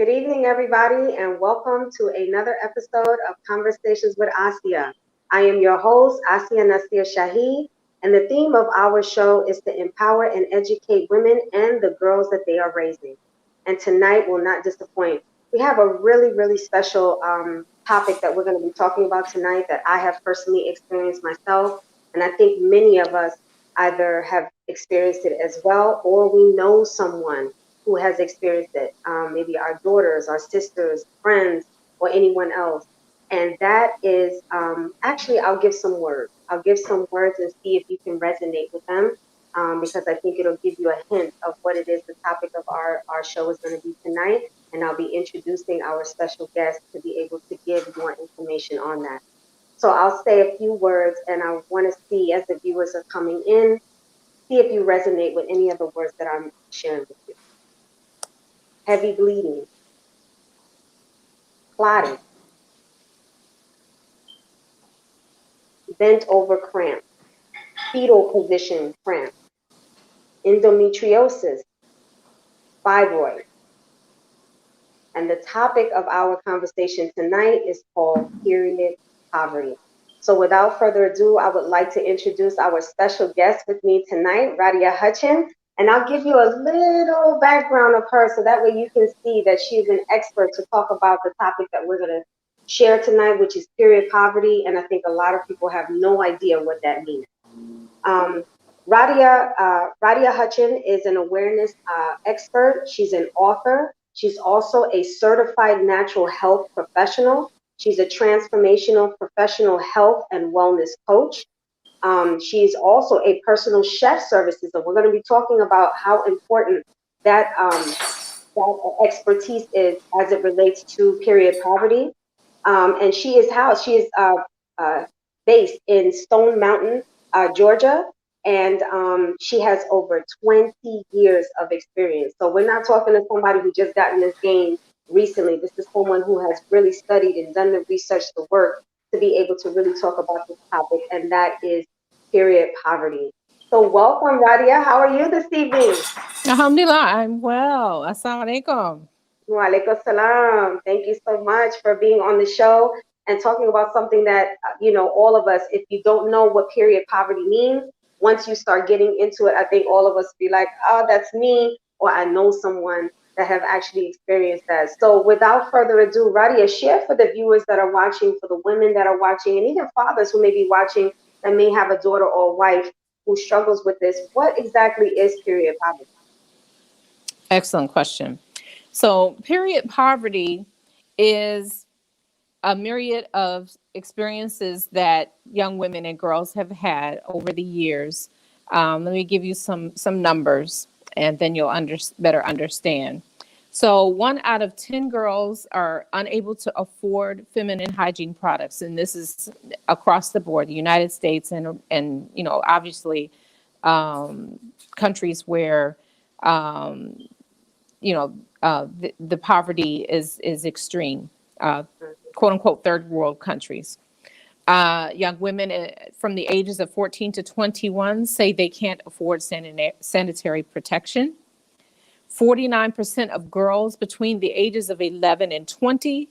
Good evening, everybody, and welcome to another episode of Conversations with Asia. I am your host, Asia Nasir Shahi, and the theme of our show is to empower and educate women and the girls that they are raising. And tonight will not disappoint. We have a really special topic that we're going to be talking about tonight that I have personally experienced myself, and I think many of us either have experienced it as well or we know someone who has experienced it, maybe our daughters, our sisters, friends, or anyone else. And that is actually, I'll give some words. I'll give some words and see if you can resonate with them because I think it'll give you a hint of what it is the topic of our show is going to be tonight. And I'll be introducing our special guest to be able to give more information on that. So I'll say a few words and I want to see as the viewers are coming in, see if you resonate with any of the words that I'm sharing with you. Heavy bleeding, clotting, bent over cramp, fetal position cramp, endometriosis, fibroids. And the topic of our conversation tonight is called period poverty. So without further ado, I would like to introduce our special guest with me tonight, Radia Hutchin. And I'll give you a little background of her so that way you can see that she's an expert to talk about the topic that we're going to share tonight, which is period poverty. And I think a lot of people have no idea what that means. Radia Hutchin is an awareness expert. She's an author. She's also a certified natural health professional. She's a transformational professional health and wellness coach. She's also a personal chef services, and we're going to be talking about how important that expertise is as it relates to period poverty. And she is based in Stone Mountain, Georgia, and she has over 20 years of experience. So we're not talking to somebody who just got in this game recently. This is someone who has really studied and done the research, the work to be able to really talk about this topic, and that is period poverty. So welcome, Radia. How are you this evening? Alhamdulillah, I'm well. Assalamu alaikum. Wa alaikum salam. Thank you so much for being on the show and talking about something that, all of us, if you don't know what period poverty means, once you start getting into it, I think all of us be like, oh, that's me, or I know someone that have actually experienced that. So without further ado, Radia, share for the viewers that are watching, for the women that are watching, and even fathers who may be watching that may have a daughter or a wife who struggles with this. What exactly is period poverty? Excellent question. So, period poverty is a myriad of experiences that young women and girls have had over the years. Let me give you some numbers, and then you'll better understand. So 1 out of 10 girls are unable to afford feminine hygiene products, and this is across the board, the United States and obviously countries where the poverty is extreme, quote unquote third world countries. Young women from the ages of 14 to 21 say they can't afford sanitary protection. 49% of girls between the ages of 11 and 20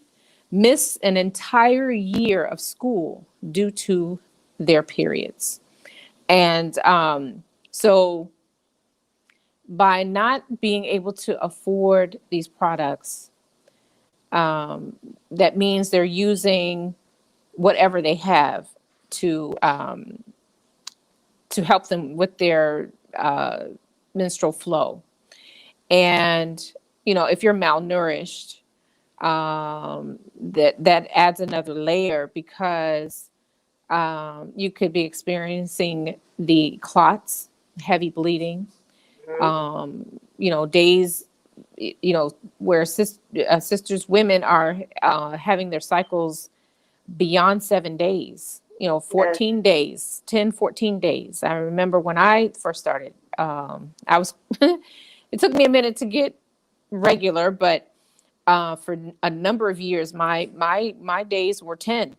miss an entire year of school due to their periods. And so by not being able to afford these products, that means they're using whatever they have to help them with their menstrual flow. And, if you're malnourished, that adds another layer because you could be experiencing the clots, heavy bleeding, days, where sisters, women are having their cycles beyond 7 days, 14 days, 10, 14 days. I remember when I first started, it took me a minute to get regular, but for a number of years, my days were 10.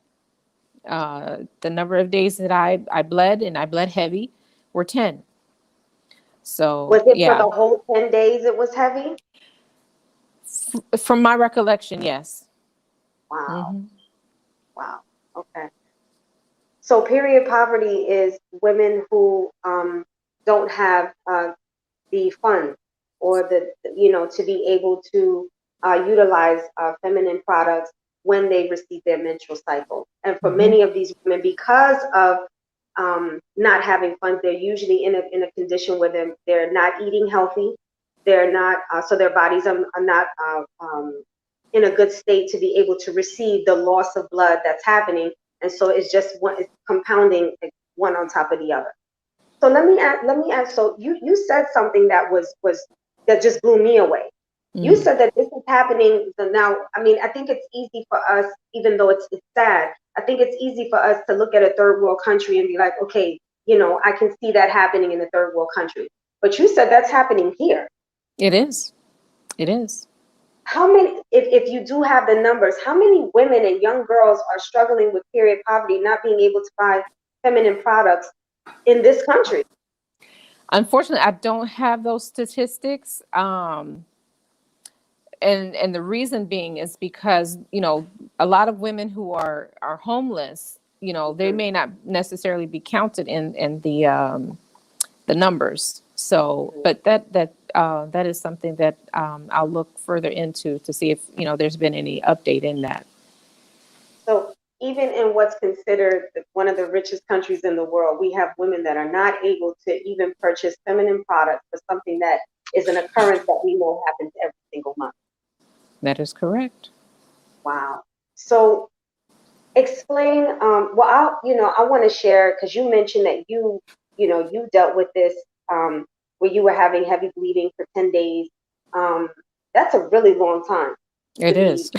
The number of days that I bled, and I bled heavy, were 10. So was it for the whole 10 days it was heavy? From my recollection, yes. Wow. Hmm. Wow. Okay. So period poverty is women who don't have the funds or to be able to utilize feminine products when they receive their menstrual cycle. And for Hmm. many of these women, because of not having funds, they're usually in a condition where they're not eating healthy. They're not, so their bodies are not in a good state to be able to receive the loss of blood that's happening. And so it's compounding one on top of the other. So let me ask. So you said something that just blew me away. You Mm. said that this is happening so now. I mean, I think it's easy for us, even though it's sad. I think it's easy for us to look at a third world country and be like, okay, I can see that happening in a third world country. But you said that's happening here. It is. It is. How many, if you do have the numbers, how many women and young girls are struggling with period poverty, not being able to buy feminine products in this country? Unfortunately, I don't have those statistics. And the reason being is because a lot of women who are homeless, they Mhm. may not necessarily be counted in the numbers. So, but that is something that I'll look further into to see if there's been any update in that. So even in what's considered one of the richest countries in the world, we have women that are not able to even purchase feminine products for something that is an occurrence that we know happens every single month. That is correct. Wow. So explain. I want to share because you mentioned that you dealt with this where you were having heavy bleeding for 10 days. Um, that's a really long time to It be is.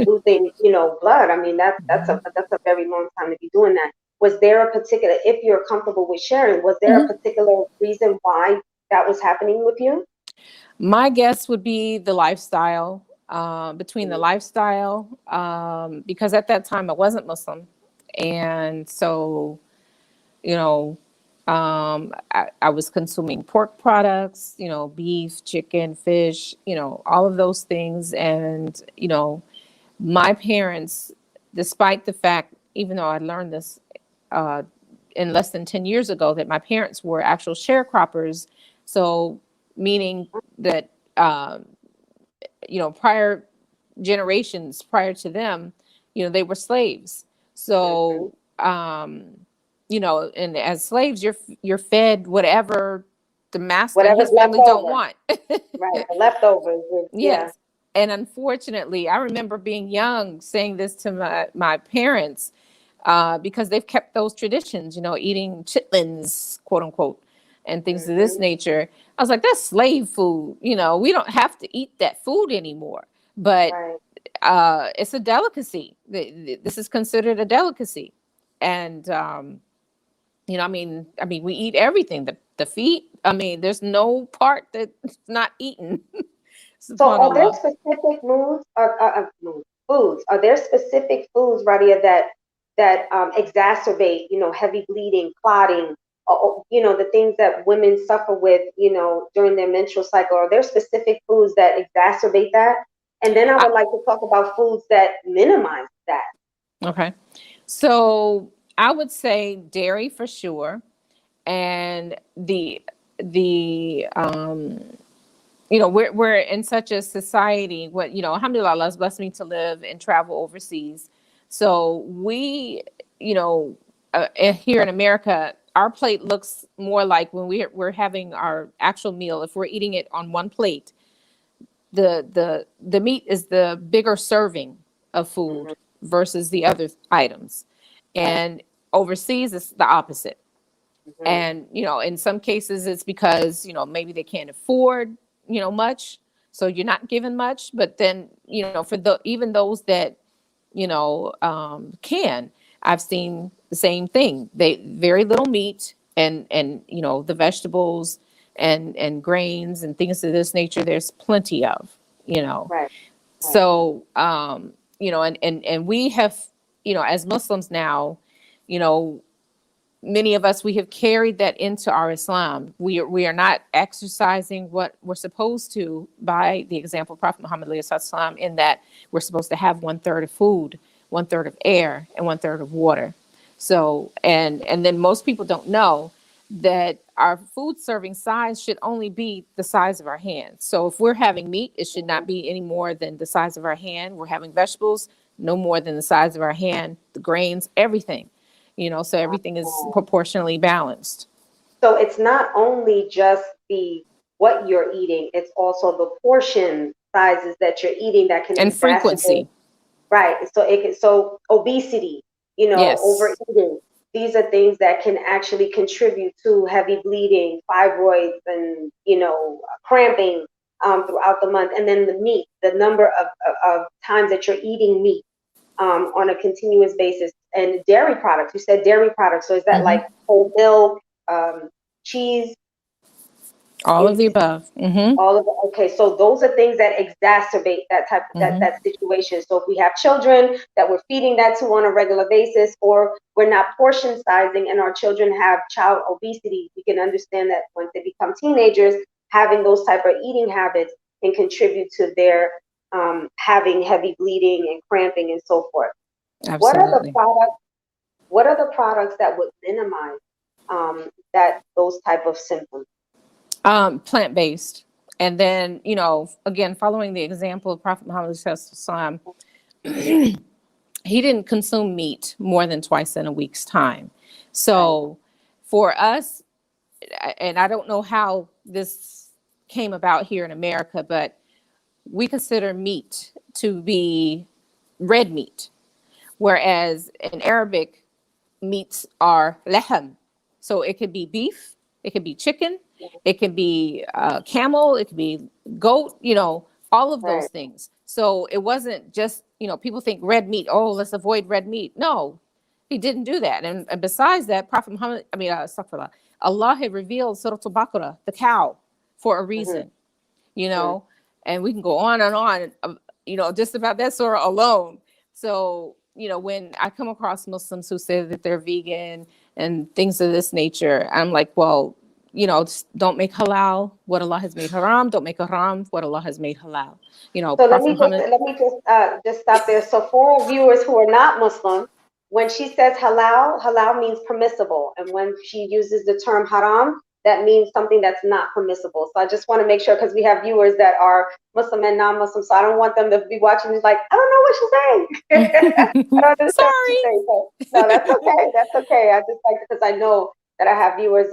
losing, blood. I mean, Mhm. that's a very long time to be doing that. Was there a particular, if you're comfortable with sharing, was there a Mhm. particular reason why that was happening with you? My guess would be the lifestyle. Between the Mhm. lifestyle, because at that time I wasn't Muslim, and so you know, I was consuming pork products, beef, chicken, fish, all of those things. And, my parents, despite the fact, even though I learned this uh, in less than 10 years ago, that my parents were actual sharecroppers. So, meaning that, prior generations prior to them, they were slaves. Mhm. So, and as slaves, you're fed whatever the master and Whatever's his left family don't over, want. right? The leftovers, yeah, Yes. And unfortunately, I remember being young saying this to my parents because they've kept those traditions, eating chitlins, quote unquote, and things of this hmm nature. I was like, that's slave food. We don't have to eat that food anymore. But right. it's a delicacy. This is considered a delicacy. And, I mean, we eat everything. The feet. I mean, there's no part that's not eaten. So, are there Subhanallah. specific foods? Are there specific foods, Radia, that exacerbate, heavy bleeding, clotting, the things that women suffer with, during their menstrual cycle? Are there specific foods that exacerbate that? And then I I, would like to talk about foods that minimize that. okay. So I would say dairy for sure, and the we're in such a society. What alhamdulillah, Allah's blessed me to live and travel overseas. So we, you know, here in America, our plate looks more like when we're having our actual meal. If we're eating it on one plate, the meat is the bigger serving of Hmm. food versus the other items. Right. And overseas it's the opposite. Hmm. And in some cases it's because maybe they can't afford much, so you're not given much. But then for the even those that can, I've seen the same thing. They very little meat, and the vegetables and grains and things of this nature there's plenty of. you know Right. Right. so and we have as Muslims now, you know many of us, we have carried that into our Islam. We are not exercising what we're supposed to by the example of Prophet Muhammad SAW, in that we're supposed to have 1/3 of food, 1/3 of air, and 1/3 of water. So, and then most people don't know that our food serving size should only be the size of our hand. So if we're having meat, it should not be any more than the size of our hand. We're having vegetables, no more than the size of our hand, the grains, everything, so everything is proportionally balanced. So it's not only just the what you're eating, it's also the portion sizes that you're eating that can And exacerbate. frequency. Right. So obesity, Yes. overeating. These are things that can actually contribute to heavy bleeding, fibroids, and cramping throughout the month. And then the meat, the number of times that you're eating meat on a continuous basis, and dairy products. You said dairy products. So is that Hmm. like whole milk, cheese? All of the above. Hmm. All of it. Okay, so those are things that exacerbate that type Hmm. that situation. So if we have children that we're feeding that to on a regular basis, or we're not portion sizing, and our children have child obesity, we can understand that once they become teenagers, having those type of eating habits can contribute to their having heavy bleeding and cramping and so forth. What are the Absolutely. products? What are the products that would minimize that those type of symptoms? Plant-based. And then, again, following the example of Prophet Muhammad SAW, he didn't consume meat more than twice in a week's time. Right. So for us, and I don't know how this came about here in America, but we consider meat to be red meat, whereas in Arabic, meats are lahm. So it could be beef, it could be chicken, it can be camel, it could be goat, all of those Right. things. So it wasn't just, people think red meat, oh, let's avoid red meat. No, he didn't do that. And besides that, Prophet Muhammad, astaghfirullah, Allah had revealed Surah Al-Baqarah, the cow, for a Mm-hmm. reason, you know, and we can go on and on, just about that surah alone. So, when I come across Muslims who say that they're vegan and things of this nature, I'm like, well, just don't make halal what Allah has made haram. Don't make haram what Allah has made halal. So Prophet Muhammad. let me just stop there. So for our viewers who are not Muslim, when she says halal, halal means permissible, and when she uses the term haram, that means something that's not permissible. So I just want to make sure, because we have viewers that are Muslim and non-Muslim, so I don't want them to be watching and like, I don't know what she's saying. I don't understand what she's Sorry. saying. So, no, that's okay. That's okay. I just like, because I know that I have viewers,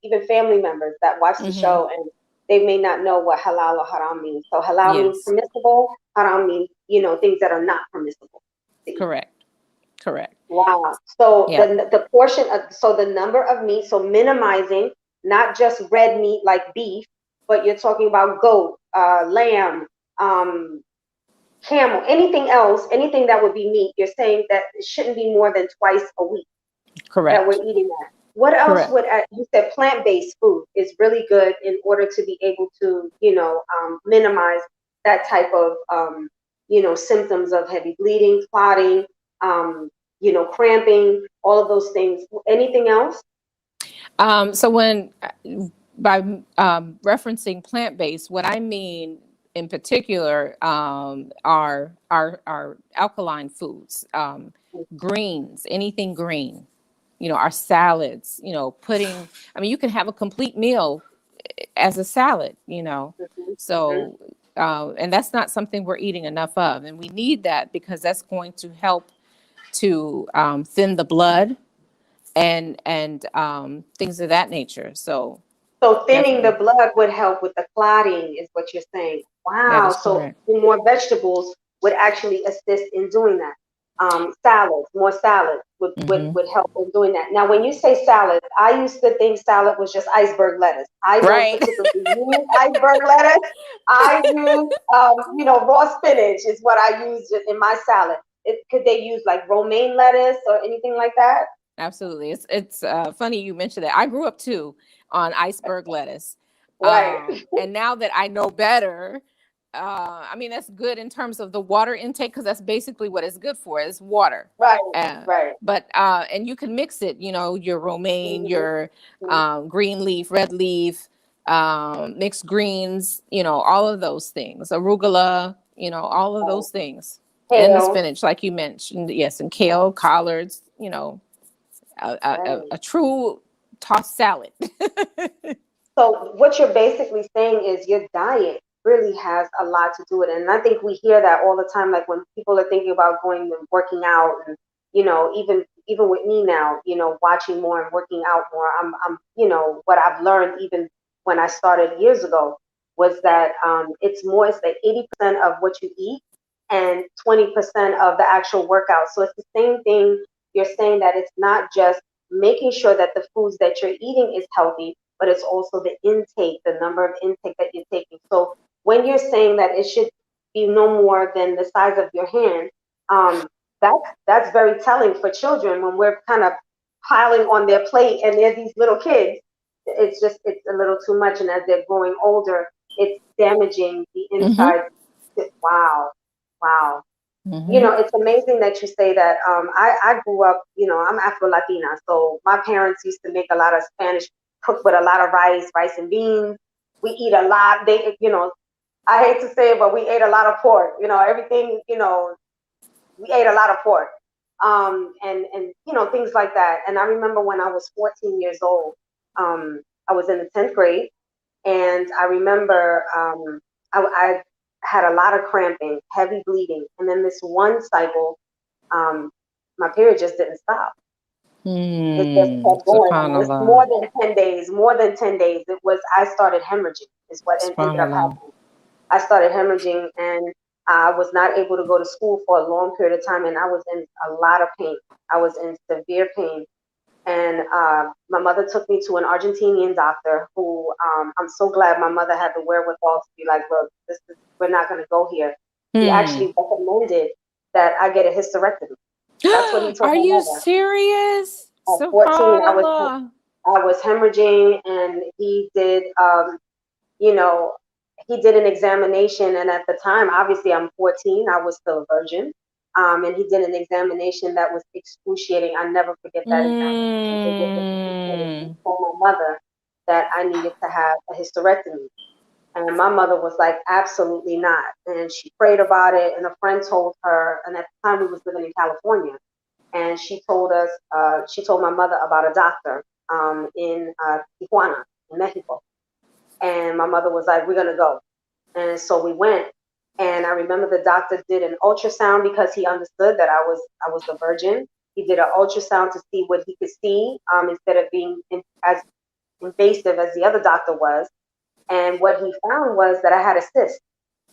even family members that watch the Hmm. show, and they may not know what halal or haram means. So halal means Yes, permissible, haram means, things that are not permissible to eat. correct. Correct. Wow. So Yeah. the portion of, so the number of meat, so minimizing not just red meat like beef, but you're talking about goat, lamb, um, camel, anything else, anything that would be meat. You're saying that it shouldn't be more than twice a week that Correct. we're eating that. What else Correct. would you said plant-based food is really good in order to be able to, minimize that type of, symptoms of heavy bleeding, clotting, cramping, all of those things. Anything else? So when by referencing plant-based, what I mean in particular are alkaline foods, greens, anything green. Our salads. Pudding. I mean, you can have a complete meal as a salad. Mm-hmm, mm-hmm. So and that's not something we're eating enough of, and we need that because that's going to help to thin the blood and things of that nature. So So thinning the definitely, blood would help with the clotting, is what you're saying. that Wow. is So correct. more vegetables would actually assist in doing that. Salads, more salads Hmm. would help in doing that. Now, when you say salad, I used to think salad was just iceberg lettuce. I don't Right. particularly use iceberg lettuce. I use, raw spinach is what I use in my salad. Could they use like romaine lettuce or anything like that? Absolutely. It's funny you mentioned that. I grew up too on iceberg lettuce. Right. And now that I know better, I mean, that's good in terms of the water intake, because that's basically what it's good for, is water. Right, Uh, right. but and you can mix it, your romaine, Mm-hmm. your green leaf, red leaf, mixed greens, all of those things, arugula, all of Right. those things, and the Kale. spinach, like you mentioned, yes, and kale, collards, a Right. true tossed salad. So what you're basically saying is your diet really has a lot to do with it. And I think we hear that all the time, like when people are thinking about going and working out, and even with me now, watching more and working out more, I'm what I've learned even when I started years ago was that it's like 80% of what you eat and 20% of the actual workout. So it's the same thing. You're saying that it's not just making sure that the foods that you're eating is healthy, but it's also the intake, the number of intake that you're taking. So when you're saying that it should be no more than the size of your hand, um, that's very telling for children when we're kind of piling on their plate and they're these little kids. It's a little too much, and as they're growing older, it's damaging the Hmm. inside. Wow, wow. Hmm. It's amazing that you say that. I grew up, I'm Afro Latina, so my parents used to make a lot of Spanish, cook with a lot of rice and beans. We eat a lot. I hate to say it, but we ate a lot of pork. Everything, we ate a lot of pork, and things like that. And I remember when I was 14 years old, I was in the 10th grade, and I remember I had a lot of cramping, heavy bleeding, and then this one cycle, um, my period just didn't stop. It just kept going. And it was Subhanallah. more than 10 days. It was, I started hemorrhaging, is what ended up Subhanallah. happening. I started hemorrhaging, and I was not able to go to school for a long period of time, and I was in a lot of pain. I was in severe pain. And my mother took me to an Argentinian doctor who, I'm so glad my mother had the wherewithal to be like, look, we're not going to go here. He Hmm. actually recommended that I get a hysterectomy. That's what he told Are my you mother. serious? At 14, Subhanallah. I was hemorrhaging, and you know, he did an examination, and at the time, obviously, I'm 14, I was still a virgin, and he did an examination that was excruciating. I never forget that examination. It was excruciating. He Mm. told my mother that I needed to have a hysterectomy, and my mother was like, absolutely not. And she prayed about it, and a friend told her, and at the time, we was living in California, and she told my mother about a doctor in Tijuana, in Mexico. And my mother was like, we're going to go. And so we went. And I remember the doctor did an ultrasound because he understood that I was a virgin. He did an ultrasound to see what he could see, instead of being as invasive as the other doctor was. And what he found was that I had a cyst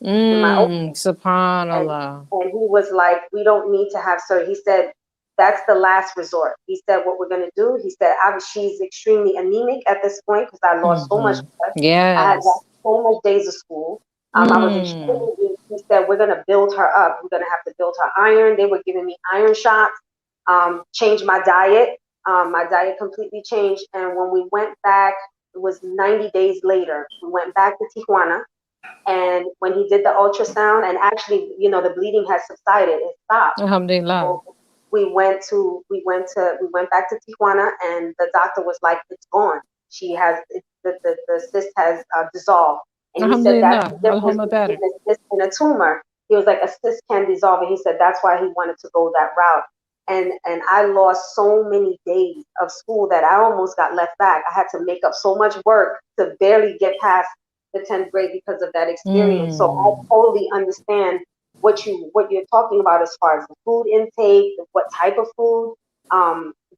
in my Mm. ovaries. and Subhanallah. and he was like, we don't need to have surgery. He said, that's the last resort. He said, what we're going to do, he said, she's extremely anemic at this point because I lost so much Hmm. blood. I had Yes. lost so much days of school. I was Mm. extremely weak. He said, we're going to build her up. We're going to have to build her iron. They were giving me iron shots, change my diet. My diet completely changed. And when we went back, it was 90 days later, we went back to Tijuana, and when he did the ultrasound, and actually, the bleeding has subsided, it stopped. Alhamdulillah. So we went back to Tijuana, and the doctor was like, "It's gone. She has the cyst has dissolved." And he said that's Alhamdulillah. the difference Allahumma between barik. a cyst and a tumor. He was like, a cyst can dissolve, and he said that's why he wanted to go that route. And I lost so many days of school that I almost got left back. I had to make up so much work to barely get past the 10th grade because of that experience. So I Mm. totally understand what you're talking about as far as the food intake, what type of food.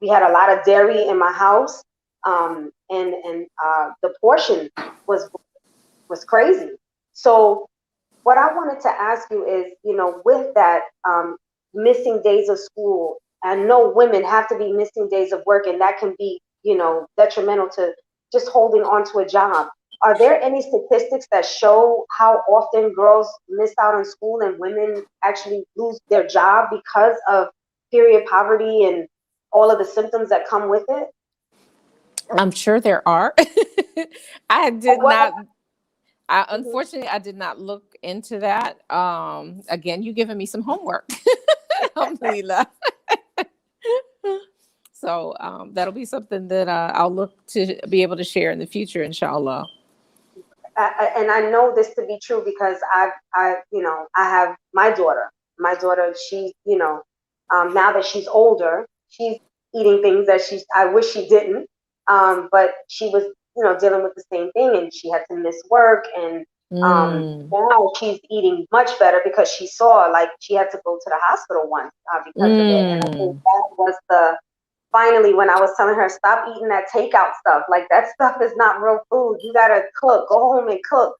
We had a lot of dairy in my house, and the portion was was crazy. So what I wanted to ask you is, with that, missing days of school, I know women have to be missing days of work, and that can be, detrimental to just holding on to a job. Are there any statistics that show how often girls miss out on school and women actually lose their job because of period poverty and all of the symptoms that come with it? I'm sure there are. I did What? not. Mhm. Unfortunately, I did not look into that. Again, you giving me some homework. Alhamdulillah. So that'll be something that I'll look to be able to share in the future, inshallah. And I know this to be true because I have my daughter. My daughter, she's, now that she's older, she's eating things that I wish she didn't. But she was, dealing with the same thing, and she had to miss work. And Mm. now she's eating much better because she saw, like, she had to go to the hospital once because of it. And I think that was finally, when I was telling her, stop eating that takeout stuff. Like, that stuff is not real food. You gotta cook. Go home and cook.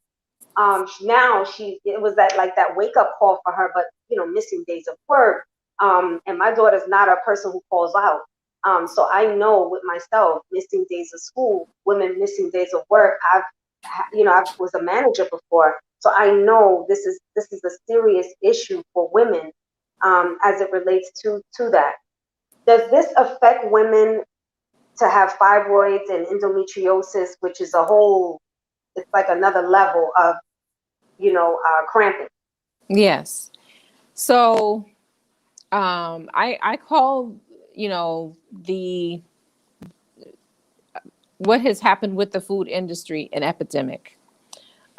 Now it was that wake up call for her, but missing days of work. And my daughter's not a person who calls out. So I know with myself, missing days of school, women missing days of work. I was a manager before, so I know this is a serious issue for women as it relates to that. Does this affect women to have fibroids and endometriosis, which is it's like another level of, cramping? Yes. So I call, the what has happened with the food industry an epidemic,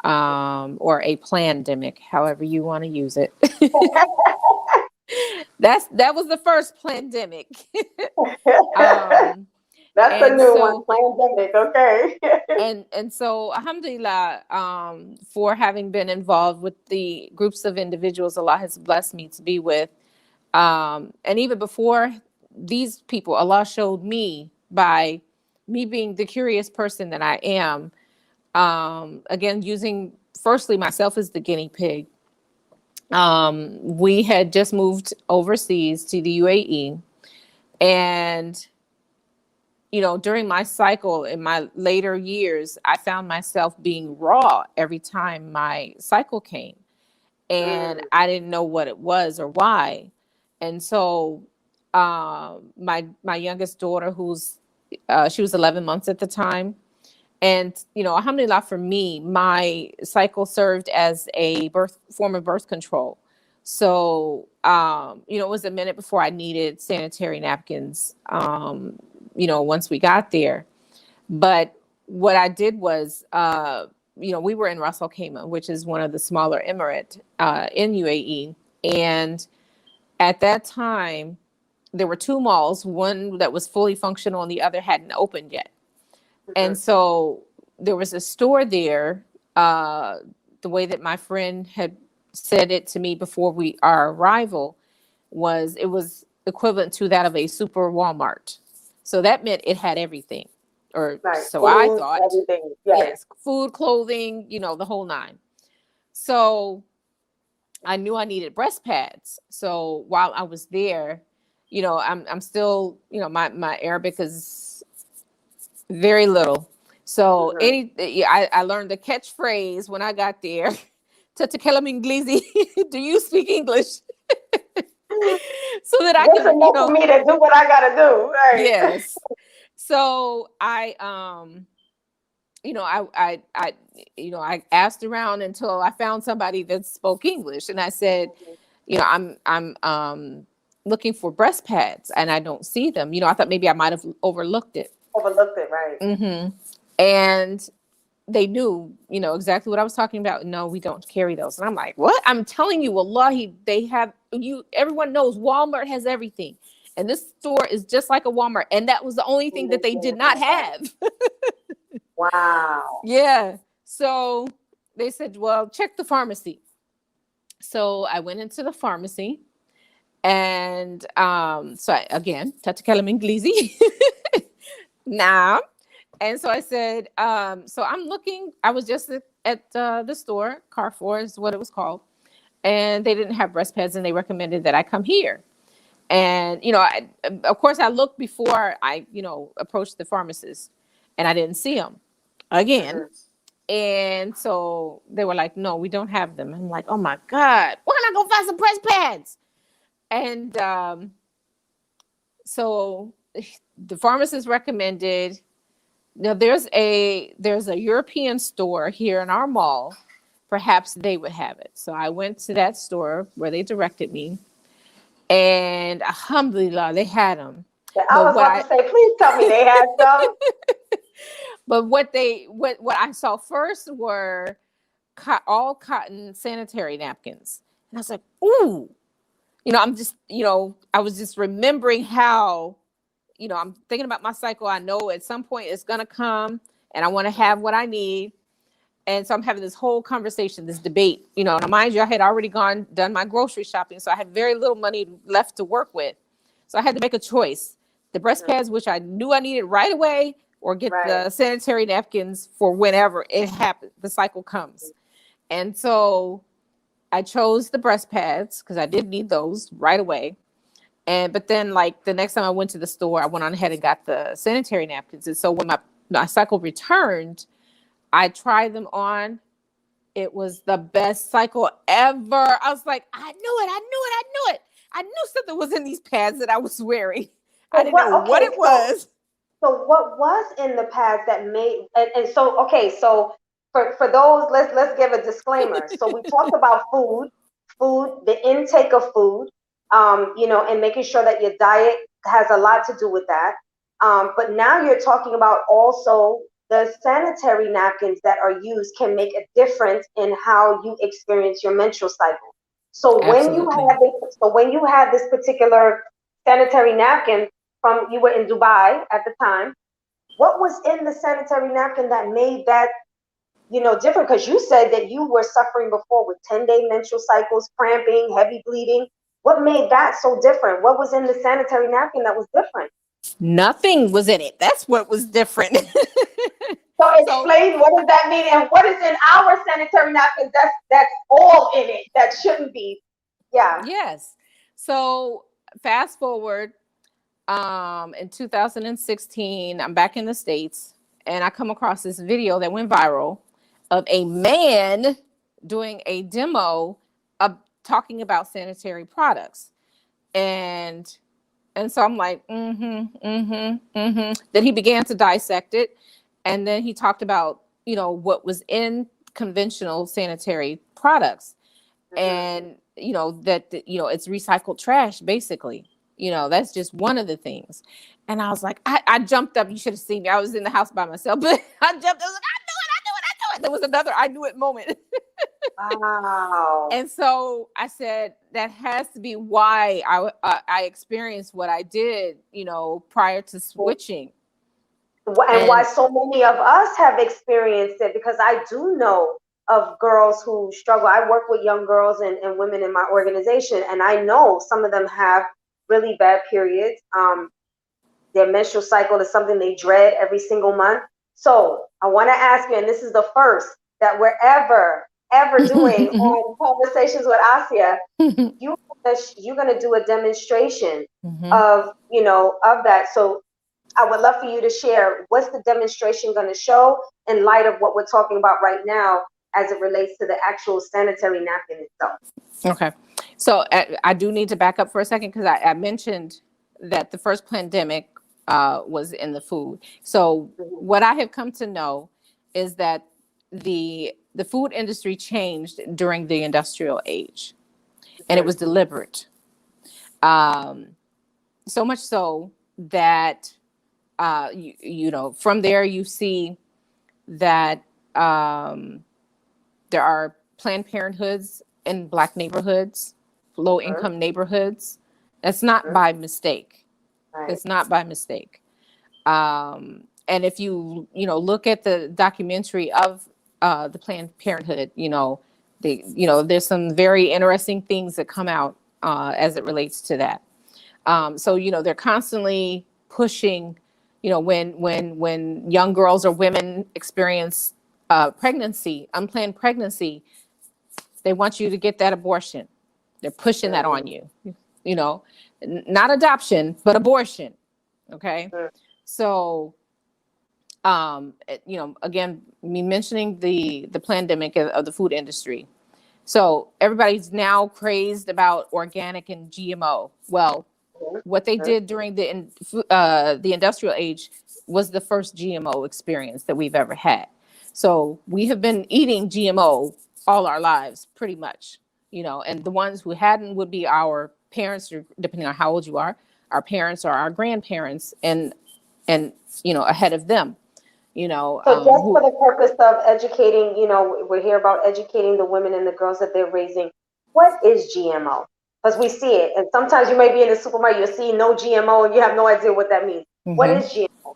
or a plandemic, however you want to use it. That was the first pandemic. That's a new one, pandemic. Okay. and so alhamdulillah, for having been involved with the groups of individuals Allah has blessed me to be with, and even before these people, Allah showed me, by me being the curious person that I am, again, using firstly myself as the guinea pig. We had just moved overseas to the UAE, and during my cycle in my later years, I found myself being raw every time my cycle came, and I didn't know what it was or why. And so my youngest daughter, she was 11 months at the time, and alhamdulillah, for me, my cycle served as a form of birth control. So it was a minute before I needed sanitary napkins, once we got there. But what I did was, we were in Ras Al Khaimah, which is one of the smaller emirate in UAE. And at that time, there were two malls, one that was fully functional and the other hadn't opened yet. And so there was a store there. The way that my friend had said it to me before our arrival it was equivalent to that of a super Walmart. So that meant it had everything, or right. so Food, I thought. everything. Yes, food, clothing, the whole nine. So I knew I needed breast pads. So while I was there, I'm still, my Arabic is very little. So I learned the catchphrase when I got there. Tatakelam Inglesi. Do you speak English? So that I That's can, enough for me to do what I gotta do. Right. Yes. So I I asked around until I found somebody that spoke English, and I said, I'm looking for breast pads and I don't see them. I thought maybe I might have overlooked it. Overlooked it, right? Mm-hmm. And they knew, exactly what I was talking about. No, we don't carry those. And I'm like, what? I'm telling you, wallahi, they have everyone knows Walmart has everything. And this store is just like a Walmart. And that was the only thing that they did not have. Wow. Yeah. So they said, well, check the pharmacy. So I went into the pharmacy, and again, Tatakalam Inglesi. Nah. And so I said, so I'm looking, I was just at the store, Carrefour is what it was called, and they didn't have breast pads, and they recommended that I come here. And, of course, I looked before I, approached the pharmacist, and I didn't see them again. And so they were like, no, we don't have them. I'm like, oh my God, why not go find some breast pads? And so the pharmacist recommended, now there's a European store here in our mall perhaps they would have it. So I went to that store where they directed me, and alhamdulillah, they had them. I was about to say, please tell me they had some. But what I saw first were all cotton sanitary napkins, and I was like, ooh, I was just remembering how, I'm thinking about my cycle. I know at some point it's gonna come, and I want to have what I need. And so I'm having this whole conversation, this debate, now mind you, I had already done my grocery shopping. So I had very little money left to work with. So I had to make a choice: the breast pads, which I knew I needed right away, or get the sanitary napkins for whenever it happens, the cycle comes. And so I chose the breast pads because I did need those right away. But then like the next time I went to the store, I went on ahead and got the sanitary napkins. And so when my cycle returned, I tried them on. It was the best cycle ever. I was like, I knew it. I knew something was in these pads that I was wearing. I didn't know what it was. So what was in the pads that made, and so, okay, so for those, let's give a disclaimer. So we talked about food, the intake of food, and making sure that your diet has a lot to do with that. But now you're talking about also the sanitary napkins that are used can make a difference in how you experience your menstrual cycle. So when you have this particular sanitary napkin you were in Dubai at the time, what was in the sanitary napkin that made that, different? Because you said that you were suffering before with 10-day menstrual cycles, cramping, heavy bleeding. What made that so different? What was in the sanitary napkin that was different? Nothing was in it. That's what was different. So explain, what does that mean, and what is in our sanitary napkins that's all in it that shouldn't be? Yeah. Yes. So fast forward, in 2016, I'm back in the States, and I come across this video that went viral of a man doing a demo of talking about sanitary products. And so I'm like, Then he began to dissect it. And then he talked about, what was in conventional sanitary products. And, that, it's recycled trash, basically. That's just one of the things. And I was like, I jumped up. You should have seen me. I was in the house by myself, but I jumped up. I was like, I knew it. There was another I knew it moment. Wow. And so I said, that has to be why I experienced what I did, prior to switching. And why so many of us have experienced it, because I do know of girls who struggle. I work with young girls and women in my organization, and I know some of them have really bad periods. Their menstrual cycle is something they dread every single month. So I want to ask you, and this is the first that we're ever doing on Conversations with Asia, you're going to do a demonstration of that. So I would love for you to share, what's the demonstration going to show in light of what we're talking about right now as it relates to the actual sanitary napkin itself. Okay. So I do need to back up for a second, because I mentioned that the first pandemic was in the food. So what I have come to know is that the food industry changed during the industrial age, and it was deliberate. So much so that, from there you see that there are Planned Parenthoods in Black neighborhoods, low income neighborhoods. That's not by mistake. It's not by mistake. And if you look at the documentary of the Planned Parenthood, there's some very interesting things that come out as it relates to that. So they're constantly pushing, when young girls or women experience pregnancy, unplanned pregnancy, they want you to get that abortion. They're pushing that on you, not adoption, but abortion. Okay. So, again, me mentioning the pandemic of the food industry. So everybody's now crazed about organic and GMO. Well, what they did during the industrial age was the first GMO experience that we've ever had. So we have been eating GMO all our lives, pretty much, and the ones who hadn't would be our parents, or depending on how old you are, our parents or our grandparents, and ahead of them, So just for who, the purpose of educating, we're here about educating the women and the girls that they're raising. What is GMO? Because we see it, and sometimes you may be in the supermarket, you'll see no GMO, and you have no idea what that means. What is GMO?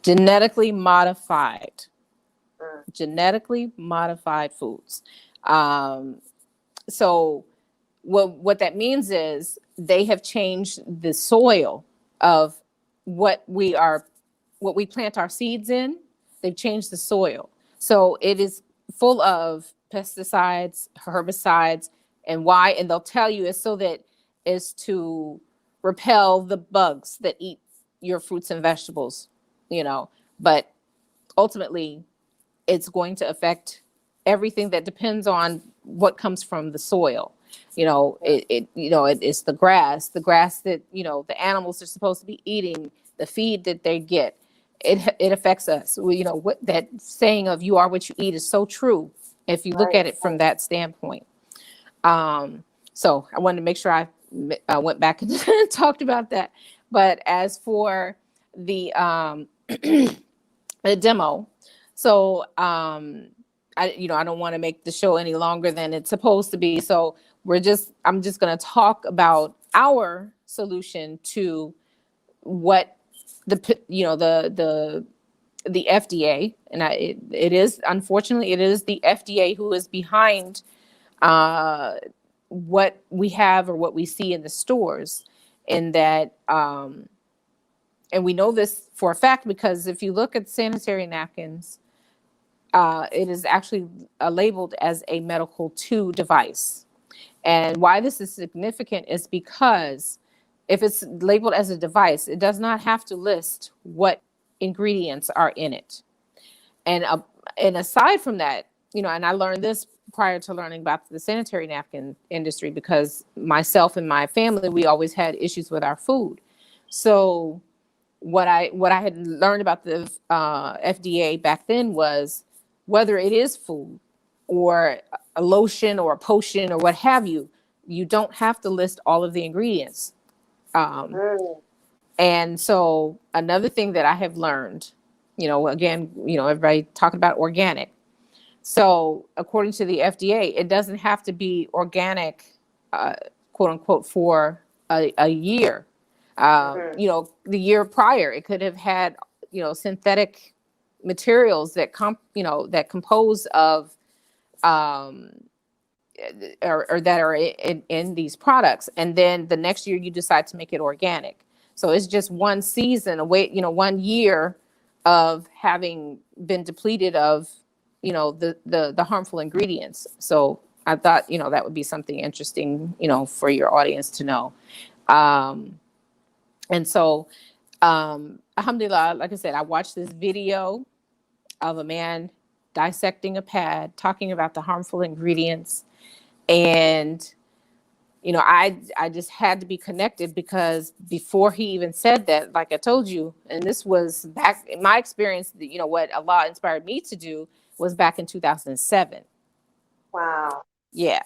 genetically modified, Mm. genetically modified foods. So what that means is they have changed the soil of what we plant our seeds in. They've changed the soil. So it is full of pesticides, herbicides, and why, and they'll tell you it's so that is to repel the bugs that eat your fruits and vegetables, but ultimately it's going to affect everything that depends on what comes from the soil. It's the grass that, the animals are supposed to be eating, the feed that they get. It affects us. What that saying of "you are what you eat" is so true if you look at it from that standpoint. So I wanted to make sure I went back and talked about that. But as for the the demo, so I don't want to make the show any longer than it's supposed to be. So I'm just going to talk about our solution to what the FDA, and it is, unfortunately, it is the FDA who is behind what we have or what we see in the stores, in that, and we know this for a fact because if you look at sanitary napkins, it is actually labeled as a medical 2 device. And why this is significant is because if it's labeled as a device, it does not have to list what ingredients are in it. And aside from that, and I learned this prior to learning about the sanitary napkin industry, because myself and my family, we always had issues with our food. So what I had learned about the FDA back then was, whether it is food or a lotion or a potion or what have you, you don't have to list all of the ingredients. And so another thing that I have learned, again, everybody talking about organic. So according to the FDA, it doesn't have to be organic, quote unquote, for a year. The year prior, it could have had, synthetic materials that that compose of, or that are in these products, and then the next year you decide to make it organic. So it's just one season away, 1 year of having been depleted of, the harmful ingredients. So I thought, that would be something interesting, for your audience to know. And so, alhamdulillah, like I said, I watched this video of a man dissecting a pad, talking about the harmful ingredients. And, I just had to be connected, because before he even said that, like I told you, and this was back in my experience, what Allah inspired me to do was back in 2007. Wow. Yeah.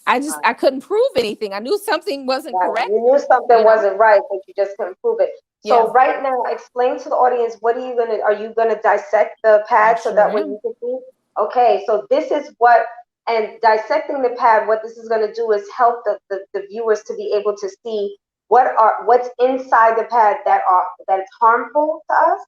I couldn't prove anything. I knew something wasn't correct. You knew something wasn't right, but you just couldn't prove it. So right now, explain to the audience, are you gonna dissect the pad so that way you can see? Okay, so this is and dissecting the pad, what this is gonna do is help the viewers to be able to see what's inside the pad that's harmful to us.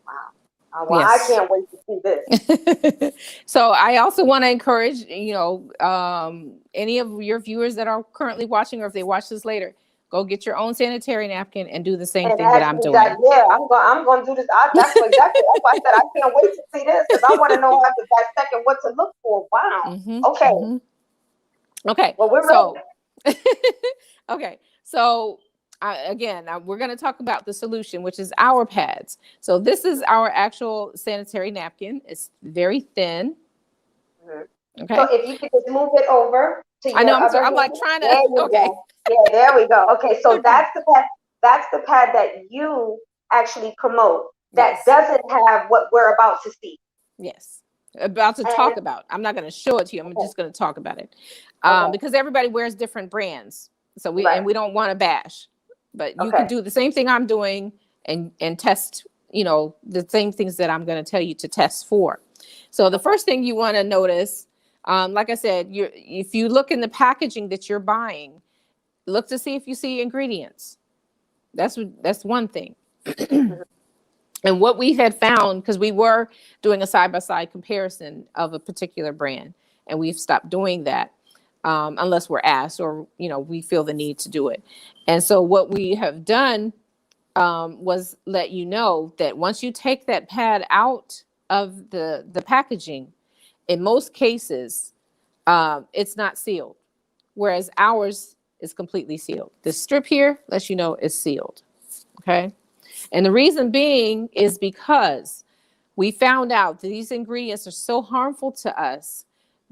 Wow. Well, yes. I can't wait to see this. So I also want to encourage, any of your viewers that are currently watching, or if they watch this later, go get your own sanitary napkin and do the same thing that I'm doing. Yeah, I'm going to do this. That's why I said I can't wait to see this, because I want to know how to dissect and what to look for. Wow. Okay. Okay. Well, we're ready. Okay. So again, we're going to talk about the solution, which is our pads. So this is our actual sanitary napkin. It's very thin. Okay. So if you could just move it over to your I'm like trying to. Okay. Yeah, there we go. Okay, so that's the pad. That's the pad that you actually promote. That doesn't have what we're about to see. Yes. about to talk And about. I'm not going to show it to you. I'm okay, just going to talk about it. okay, Because everybody wears different brands. So right, we don't want to bash, but you could okay, do the same thing I'm doing and test, the same things that I'm going to tell you to test for. So the okay. first thing you want to notice, like I said, if you look in the packaging that you're buying, look to see if you see ingredients. That's one thing. Mhm. And what we had found, because we were doing a side-by-side comparison of a particular brand, and we've stopped doing that, unless we're asked or we feel the need to do it. And so what we have done, was let you know that once you take that pad out of the packaging, in most cases, it's not sealed, whereas ours is completely sealed. The strip here lets you know it's sealed. Okay. And the reason being is because we found out that these ingredients are so harmful to us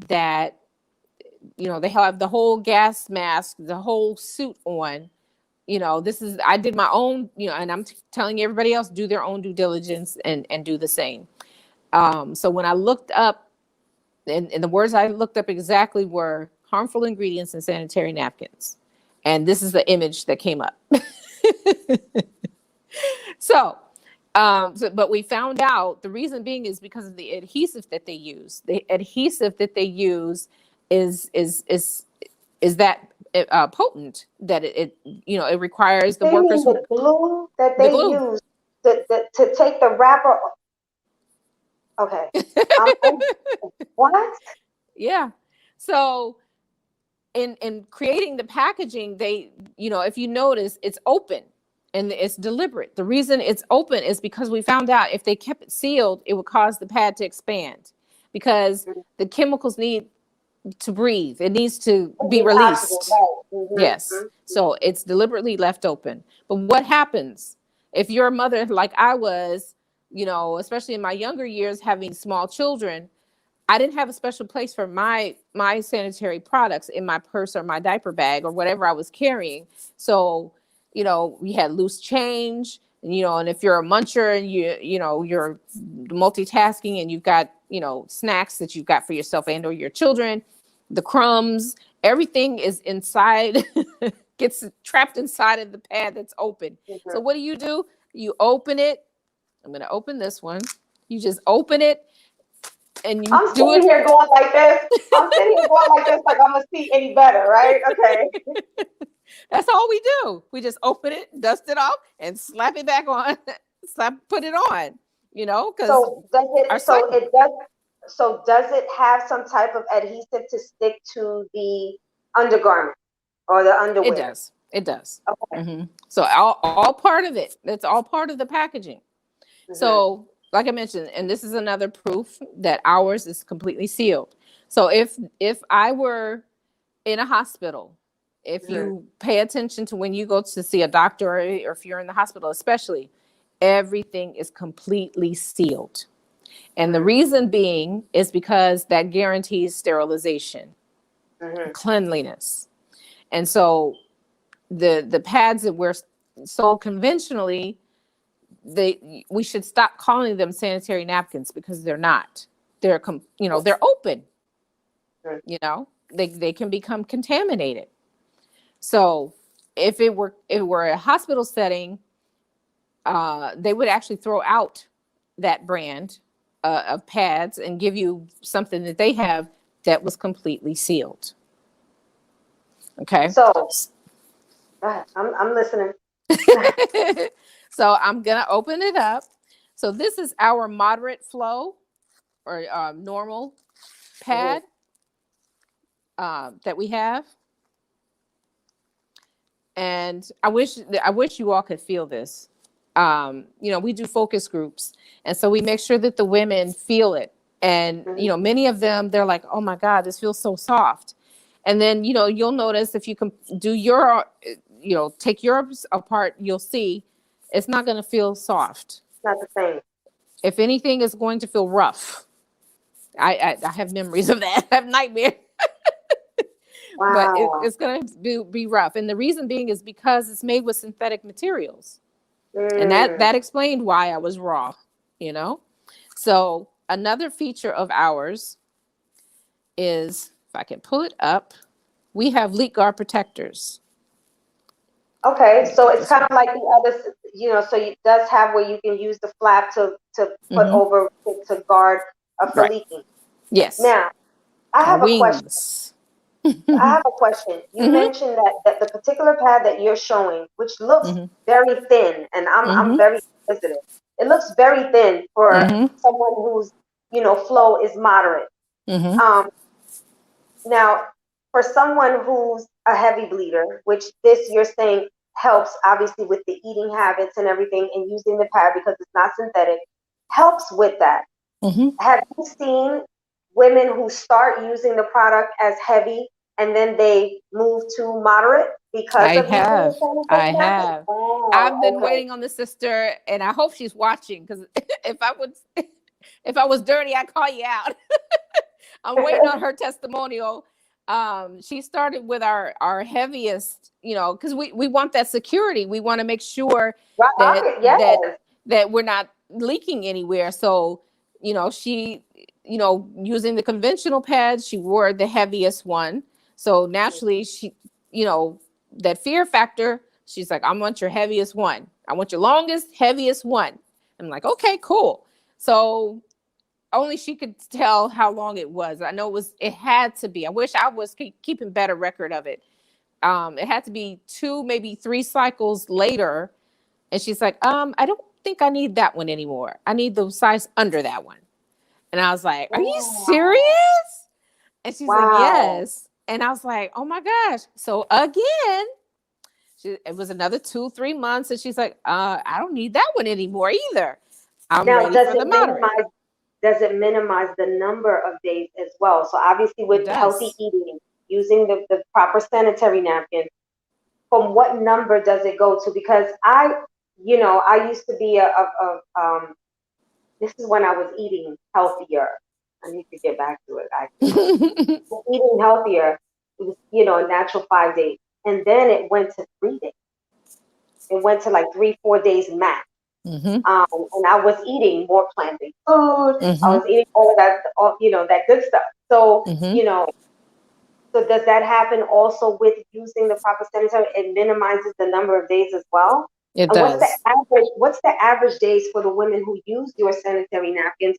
that, they have the whole gas mask, the whole suit on. I did my own, and I'm telling everybody else, do their own due diligence and do the same. So when I looked up, and the words I looked up exactly were harmful ingredients in sanitary napkins. And this is the image that came up. So, but we found out the reason being is because of the adhesive that they use. The adhesive that they use is that potent that it requires the They mean workers the glue that the they glue. use to take the wrapper. Okay. What? Yeah. So in creating the packaging, they, if you notice, it's open and it's deliberate. The reason it's open is because we found out if they kept it sealed, it would cause the pad to expand because the chemicals need to breathe. It needs to It be needs oxygen, released. right? Yes. So it's deliberately left open. But what happens if you're a mother like I was, especially in my younger years, having small children? I didn't have a special place for my sanitary products in my purse or my diaper bag or whatever I was carrying. So, we had loose change, and if you're a muncher and you're multitasking and you've got, snacks that you've got for yourself and or your children, the crumbs, everything is inside, gets trapped inside of the pad that's open. So what do? You open it. I'm going to open this one. You just open it and you I'm do sitting it. here going like this. I'm sitting here going like this, like I'm gonna see any better, right? Okay. That's all we do. We just open it, dust it off, and slap it back on. Put it on. Because So does our it? So cycle. it does. So does it have some type of adhesive to stick to the undergarment or the It underwear? does. It does. Okay. So all part of it. That's all part of the packaging. Hmm. So, like I mentioned, and this is another proof that ours is completely sealed. So if I were in a hospital, if Hmm. you pay attention to when you go to see a doctor, or if you're in the hospital, especially, everything is completely sealed. And the Hmm. reason being is because that guarantees sterilization, Hmm. cleanliness. And so the pads that we're sold conventionally, we should stop calling them sanitary napkins because they're not. They're open. They can become contaminated. So if it were a hospital setting, they would actually throw out that brand of pads and give you something that they have that was completely sealed. Okay. So go ahead. I'm listening. So I'm gonna open it up. So this is our moderate flow or normal Hmm. pad that we have. And I wish you all could feel this. We do focus groups, and so we make sure that the women feel it. And Hmm. many of them, they're like, "Oh my God, this feels so soft." And then you'll notice if you can do take yours apart, you'll see it's not going to feel soft. Not the same. If anything, it's going to feel rough. I have memories of that. I have nightmares. But Wow. it's going to be rough. And the reason being is because it's made with synthetic materials. And that Mm. that explained why I was raw, you know? So another feature of ours is, if I can pull it up, we have leak guard protectors. Let Okay, me so get it's this kind one. of like the other, so it does have where you can use the flap to put Mm-hmm. over to guard for Right. leaking. Yes. Now, I Our have a question. wings. I Mm-hmm. have a question. You mentioned that the particular pad that you're showing, which looks Mm-hmm. very thin, and I'm Mm-hmm. very inquisitive. It looks very thin for Mm-hmm. someone whose flow is moderate. Mm-hmm. Um, Now, for someone who's a heavy bleeder, which this you're saying helps obviously with the eating habits and everything, and using the pad because it's not synthetic, helps with that. Mm-hmm. Have you seen women who start using the product as heavy and then they move to moderate because I of using the have. I sanitary napkin? have. I've Oh, been okay. waiting on the sister, and I hope she's watching, because if I was dirty, I'd call you out. I'm waiting on her testimonial. She started with our heaviest, because we want that security. We want to make sure Right. that Okay. Yes. we're not leaking anywhere. So, she, using the conventional pads, she wore the heaviest one. So naturally, she, that fear factor, she's like, I want your heaviest one. I want your longest, heaviest one. I'm like, okay, cool. So only she could tell how long it was. I know it had to be. I wish I was keeping better record of it. It had to be 2, maybe 3 cycles later. And she's like, I don't think I need that one anymore. I need the size under that one. And I was like, are you serious? Wow. And she's like, Wow. yes. And I was like, oh my gosh. So again, it was another 2, 3 months. And she's like, I don't need that one anymore either. I'm Now, ready for the moderate. does it minimize the number of days as well? So obviously It with healthy does. eating, using the proper sanitary napkin, from what number does it go to? Because I used to be this is when I was eating healthier. I need to get back to it actually. Eating healthier, it was, a natural 5 days. And then it went to 3 days. It went to like 3, 4 days max. Mm-hmm. And I was eating more plant-based food. I Mm-hmm. was eating that good stuff. So, Mm-hmm. so does that happen also with using the proper sanitary? It minimizes the number of days as well. It And does. what's the average days for the women who use your sanitary napkins?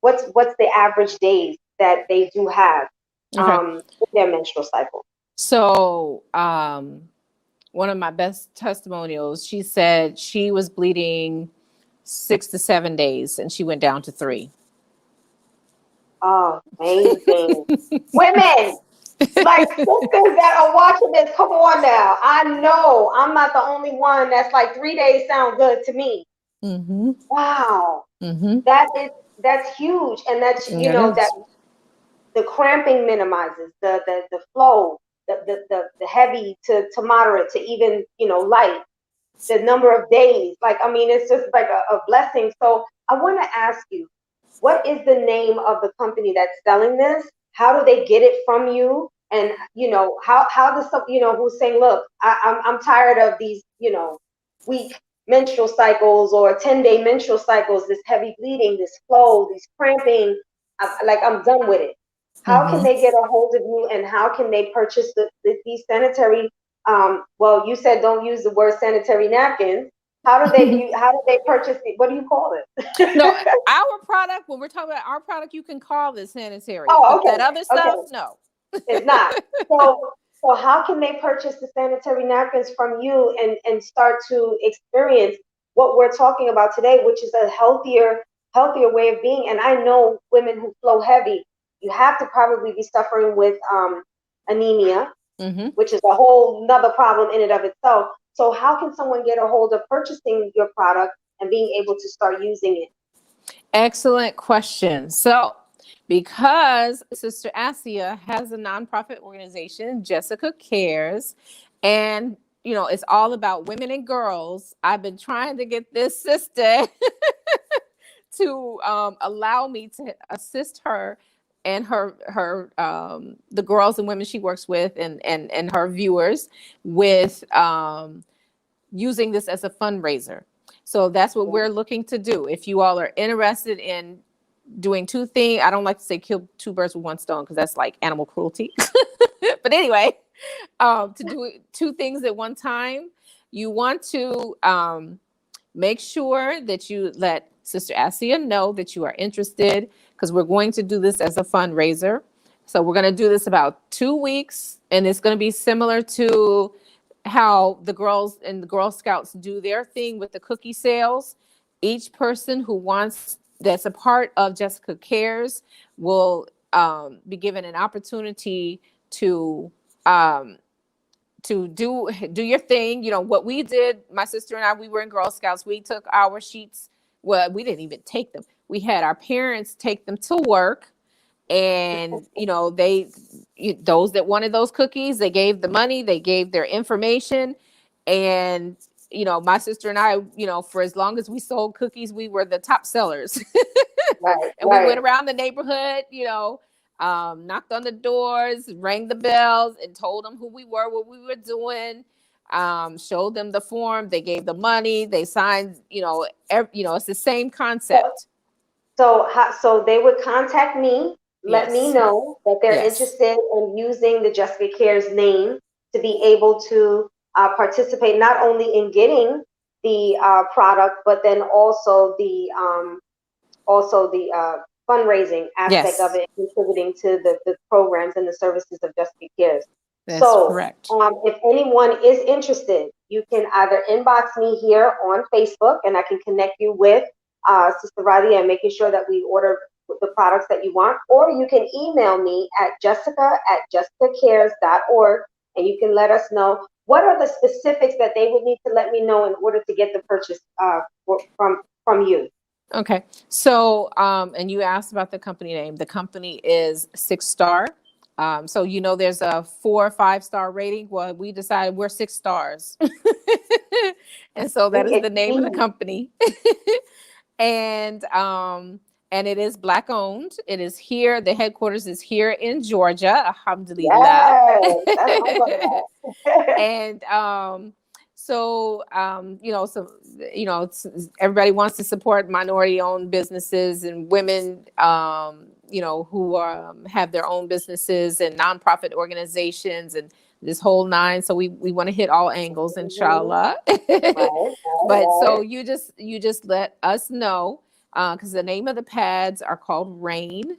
What's the average days that they do have Okay. with their menstrual cycle? So, one of my best testimonials, she said she was bleeding 6 to 7 days and she went down to 3. Oh, amazing. Women, like sisters that are watching this, come on now. I know I'm not the only one that's like 3 days sound good to me. Mm-hmm. Wow. Mm-hmm. That's huge. And that's, It that is. the cramping minimizes the flow, the heavy to moderate to even, light, the number of days. Like, I mean, it's just like a blessing. So I want to ask you, what is the name of the company that's selling this? How do they get it from you? And how does some, who's saying, look, I'm tired of these, weak menstrual cycles or 10-day menstrual cycles, this heavy bleeding, this flow, this cramping, like I'm done with it. How can Mm-hmm. they get a hold of you, and how can they purchase these sanitary? Well, you said don't use the word sanitary napkins. How do they purchase it? What do you call No, it? our product, when we're talking about our product, you can call this sanitary, Oh, but that okay. other stuff, Okay. no. It's not. So how can they purchase the sanitary napkins from you and start to experience what we're talking about today, which is a healthier way of being? And I know women who flow heavy, you have to probably be suffering with anemia, Mm-hmm. which is a whole nother problem in and of itself. So how can someone get a hold of purchasing your product and being able to start using it? Excellent question. So, because Sister Asia has a nonprofit organization, Jessica Cares, and it's all about women and girls. I've been trying to get this sister to allow me to assist her and her the girls and women she works with, and her viewers with using this as a fundraiser. So that's what we're looking to do. If you all are interested in doing two things. I don't like to say kill two birds with one stone because that's like animal cruelty. But anyway, to do two things at one time, you want to make sure that you let Sister Asia know that you are interested, because we're going to do this as a fundraiser. So we're going to do this about 2 weeks, and it's going to be similar to how the girls and the Girl Scouts do their thing with the cookie sales. Each person who wants, that's a part of Jessica Cares, will be given an opportunity to um, do your thing. You know what we did, my sister and I, we were in Girl Scouts. We took our sheets. Well, we didn't even take them. We had our parents take them to work, and those that wanted those cookies, they gave the money, they gave their information, and my sister and I, for as long as we sold cookies, we were the top sellers. Right, And we went around the neighborhood, knocked on the doors, rang the bells, and told them who we were, what we were doing, showed them the form, they gave the money, they signed, it's the same concept. So they would contact me, let me Yes. know that they're Yes. interested in using the Jessica Cares name to be able to participate not only in getting the product, but then also the fundraising aspect of Yes. it, contributing to the programs and the services of Jessica Cares. That's So, correct. if anyone is interested, you can either inbox me here on Facebook, and I can connect you with Sister Radia and making sure that we order the products that you want, or you can email me at jessica@jessicacares.org, and you can let us know what are the specifics that they would need to let me know in order to get the purchase from you. Okay. So, and you asked about the company name. The company is Six Star. So there's a 4 or 5 star rating. Well, we decided we're 6 stars, and so that is the name of the company. And it is Black owned. It is here. The headquarters is here in Georgia. Alhamdulillah. Yes, that's And everybody wants to support minority owned businesses and women, who have their own businesses and nonprofit organizations and this whole nine. So we want to hit all angles, inshallah. But so you just let us know, because the name of the pads are called Rain.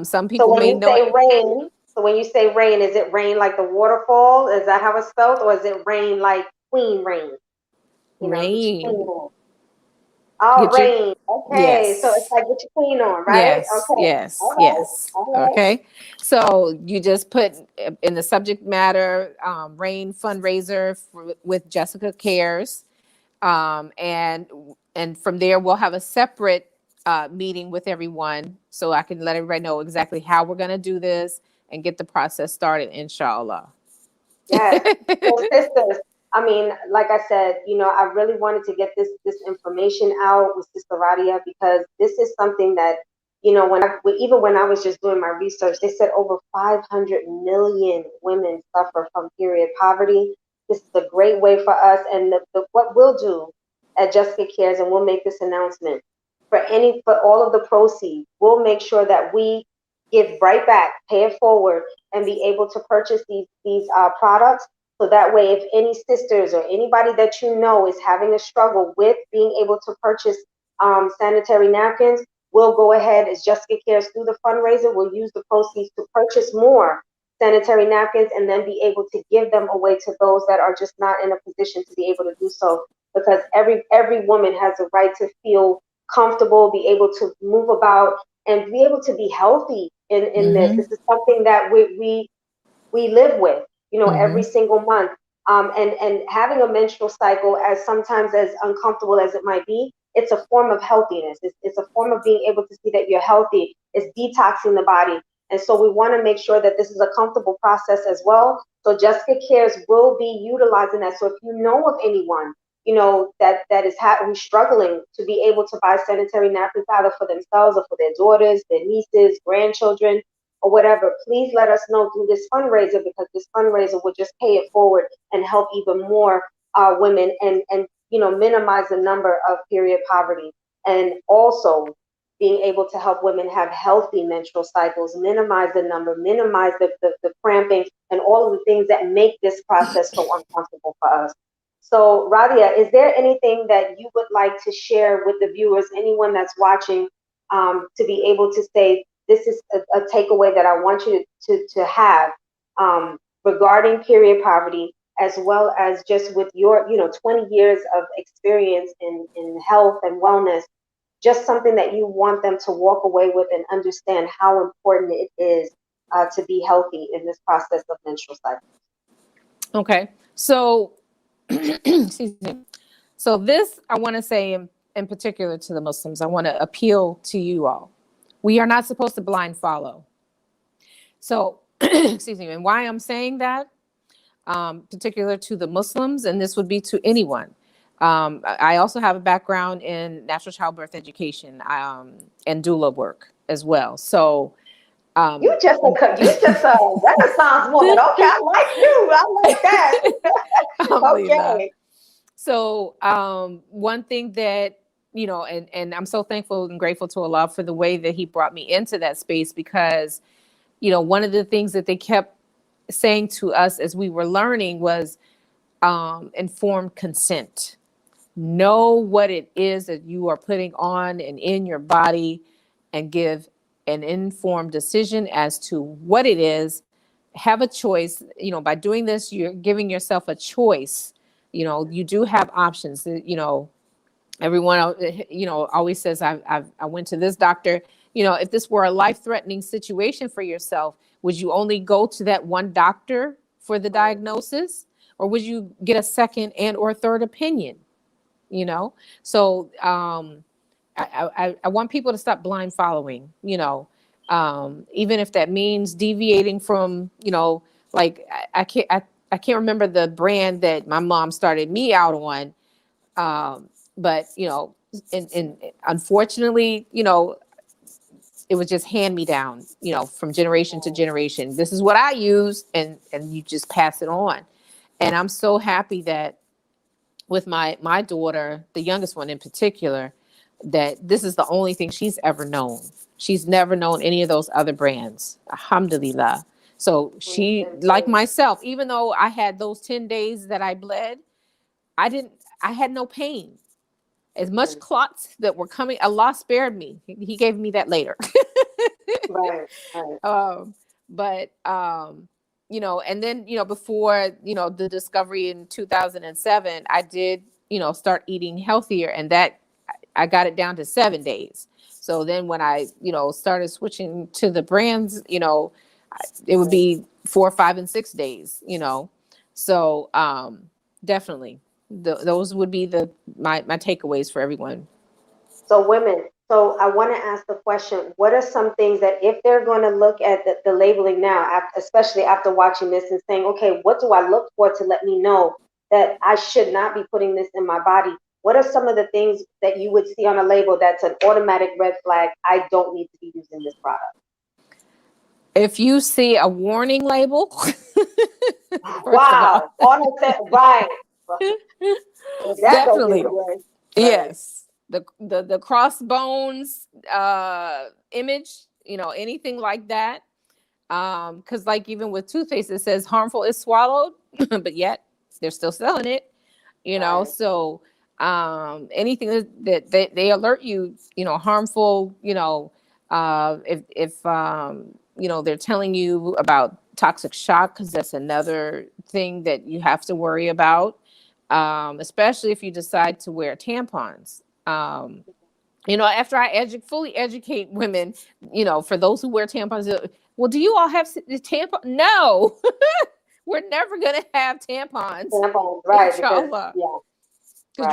Some people may know it. Rain, so when you say rain, is it rain like the waterfall? Is that how it's spelled, or is it rain like Queen Rain? Rain. Oh, rain. Okay, Yes. so it's like get your queen on, right? Yes, Okay. yes, All right. yes. All right. Okay. So you just put in the subject matter, Rain fundraiser with Jessica Cares. And from there, we'll have a separate meeting with everyone, so I can let everybody know exactly how we're going to do this and get the process started, inshallah. Yes. So sisters, I mean, like I said, I really wanted to get this information out with Sister Radia, because this is something that, even when I was just doing my research, they said over 500 million women suffer from period poverty. This is a great way for us, and what we'll do at Jessica Cares, and we'll make this announcement for all of the proceeds, we'll make sure that we give right back, pay it forward, and be able to purchase these products. So that way, if any sisters or anybody that you know is having a struggle with being able to purchase sanitary napkins, we'll go ahead, as Jessica Cares, through the fundraiser, we'll use the proceeds to purchase more sanitary napkins, and then be able to give them away to those that are just not in a position to be able to do so. Because every woman has a right to feel comfortable, be able to move about, and be able to be healthy in this. This is something that we live with, every single month. And having a menstrual cycle, as sometimes as uncomfortable as it might be, it's a form of healthiness. It's a form of being able to see that you're healthy. It's detoxing the body. And so we want to make sure that this is a comfortable process as well. So Jessica Cares will be utilizing that. So if you know of anyone, that is who's struggling to be able to buy sanitary napkins, either for themselves or for their daughters, their nieces, grandchildren, or whatever, please let us know through this fundraiser, because this fundraiser will just pay it forward and help even more women, and minimize the number of period poverty. And also, being able to help women have healthy menstrual cycles, minimize the number, minimize the cramping, and all of the things that make this process so uncomfortable for us. So, Radia, is there anything that you would like to share with the viewers, anyone that's watching, to be able to say, this is a takeaway that I want you to have regarding period poverty, as well as just with your 20 years of experience in health and wellness, just something that you want them to walk away with and understand how important it is to be healthy in this process of menstrual cycle. Okay. So, excuse me. So this, I want to say in particular to the Muslims, I want to appeal to you all. We are not supposed to blind follow. So, excuse me. And why I'm saying that, particular to the Muslims, and this would be to anyone. I also have a background in natural childbirth education and doula work as well. So you just a Renaissance woman. Okay, I like you. I like that. Okay. So one thing that, and I'm so thankful and grateful to Allah for the way that He brought me into that space, because, one of the things that they kept saying to us as we were learning was informed consent. Know what it is that you are putting on and in your body, and give an informed decision as to what it is. Have a choice. By doing this, you're giving yourself a choice. You do have options. Everyone, always says, I went to this doctor. If this were a life-threatening situation for yourself, would you only go to that one doctor for the diagnosis, or would you get a second and or third opinion? So I want people to stop blind following, even if that means deviating from, like I can't remember the brand that my mom started me out on. But, and unfortunately, it was just hand me down, from generation to generation. This is what I use, and you just pass it on. And I'm so happy that with my daughter, the youngest one in particular, that this is the only thing she's ever known. She's never known any of those other brands. Alhamdulillah. So she, like myself, even though I had those 10 days that I bled, I had no pain. As much clots that were coming, Allah spared me. He gave me that later. Right. But and then, before, the discovery in 2007, I did, start eating healthier, and that I got it down to 7 days. So then when I, started switching to the brands, it would be 4, 5, and 6 days, So definitely those would be my takeaways for everyone. So women, so I want to ask the question, what are some things that if they're going to look at the labeling now, especially after watching this and saying, okay, what do I look for to let me know that I should not be putting this in my body? What are some of the things that you would see on a label that's an automatic red flag? I don't need to be using this product. If you see a warning label, wow, right. Definitely. Yes. The crossbones image, anything like that. Because like even with toothpaste, it says harmful is swallowed, but yet they're still selling it, Right. So anything that they alert you, harmful, if they're telling you about toxic shock, because that's another thing that you have to worry about, especially if you decide to wear tampons. After I fully educate women, for those who wear tampons, well, do you all have tampons? No, we're never going to have tampons. Right. Inshallah. Because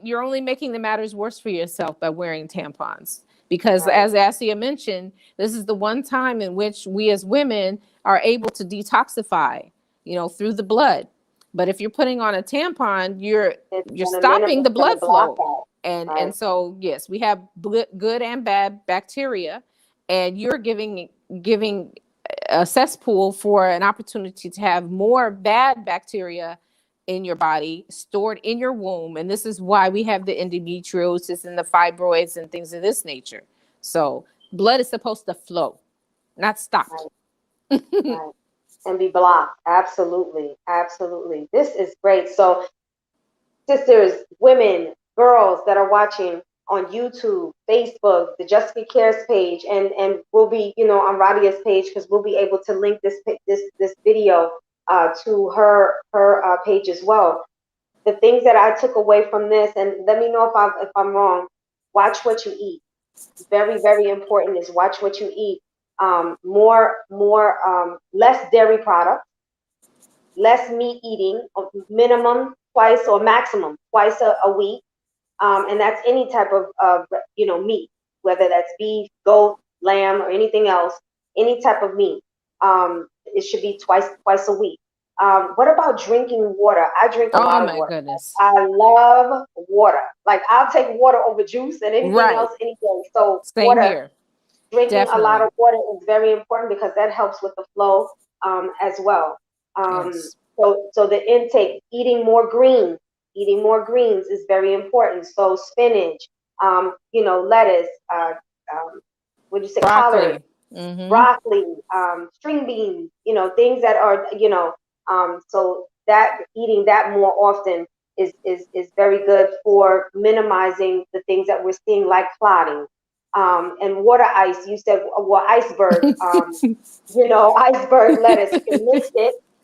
you're only making the matters worse for yourself by wearing tampons. Because as Asia mentioned, this is the one time in which we as women are able to detoxify, through the blood. But if you're putting on a tampon, you're stopping the blood flow. And so, yes, we have good and bad bacteria, and you're giving a cesspool for an opportunity to have more bad bacteria in your body stored in your womb. And this is why we have the endometriosis and the fibroids and things of this nature. So blood is supposed to flow, not stop. Right. Right. And be blocked. Absolutely. Absolutely. This is great. So sisters, women, girls that are watching on YouTube, Facebook, the Jessica Cares page, and we'll be, on Radia's page, because we'll be able to link this video to her page as well. The things that I took away from this, and let me know if I'm wrong. Watch what you eat. Very, very important is watch what you eat. Less dairy products, less meat eating, minimum twice or maximum twice a week. And that's any type of meat, whether that's beef, goat, lamb, or anything else, any type of meat. It should be twice a week. What about drinking water? I drink a Oh lot of my water. goodness. I love water. Like, I'll take water over juice and anything Right. else any day. So Same water, here. drinking a lot Definitely. of water is very important because that helps with the flow as well. Yes. So the intake, eating more greens is very important. So spinach, lettuce, what do you say, collard, Broccoli. Mm-hmm. broccoli, string beans, things that are, so that eating that more often is very good for minimizing the things that we're seeing, like clotting. And water ice, you said, well, iceberg, iceberg lettuce. You can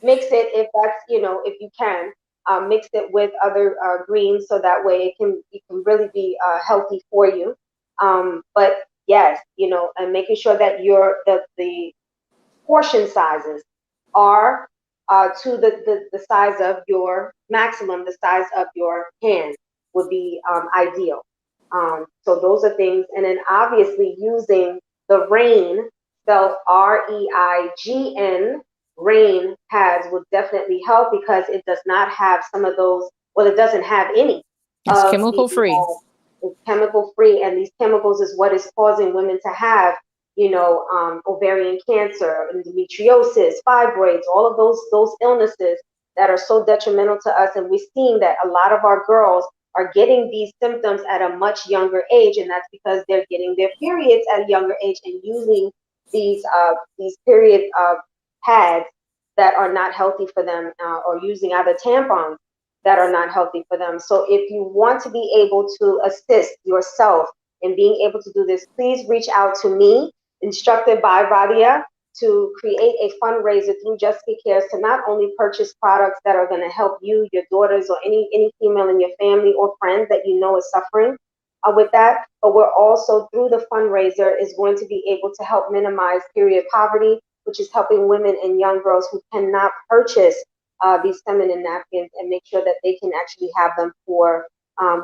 mix it if that's, if you can, mix it with other greens, so that way it can really be healthy for you. But yes, and making sure that the portion sizes are to the size of your maximum, the size of your hand would be ideal. So those are things. And then obviously using the RAIN, spelled REIGN, RAIN pads would definitely help, because it does not have some of those, well, it doesn't have any It's of chemical free. it's chemical free. And these chemicals is what is causing women to have ovarian cancer, endometriosis, fibroids, all of those illnesses that are so detrimental to us. And we're seeing that a lot of our girls are getting these symptoms at a much younger age, and that's because they're getting their periods at a younger age and using these period pads that are not healthy for them, or using either tampons that are not healthy for them. So if you want to be able to assist yourself in being able to do this, please reach out to me, instructed by Radia, to create a fundraiser through Jessica Cares to not only purchase products that are going to help you, your daughters, or any female in your family or friends that you know is suffering with that, but we're also, through the fundraiser, is going to be able to help minimize period poverty, which is helping women and young girls who cannot purchase these feminine napkins, and make sure that they can actually have them for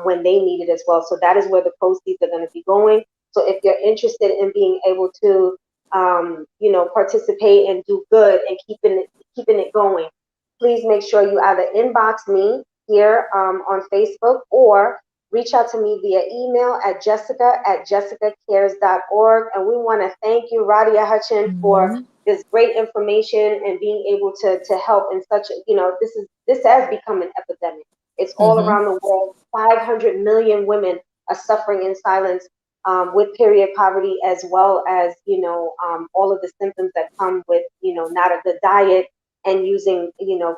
when they need it as well. So that is where the proceeds are going to be going. So if you're interested in being able to, participate and do good and keeping it going, please make sure you either inbox me here on Facebook, or reach out to me via email at jessica@jessicacares.org. And we want to thank you, Radia Hutchin, for Mm-hmm. this great information and being able to help in such this has become an epidemic. It's all Mm-hmm. around the world. 500 million women are suffering in silence with period poverty, as well as all of the symptoms that come with not a good diet and using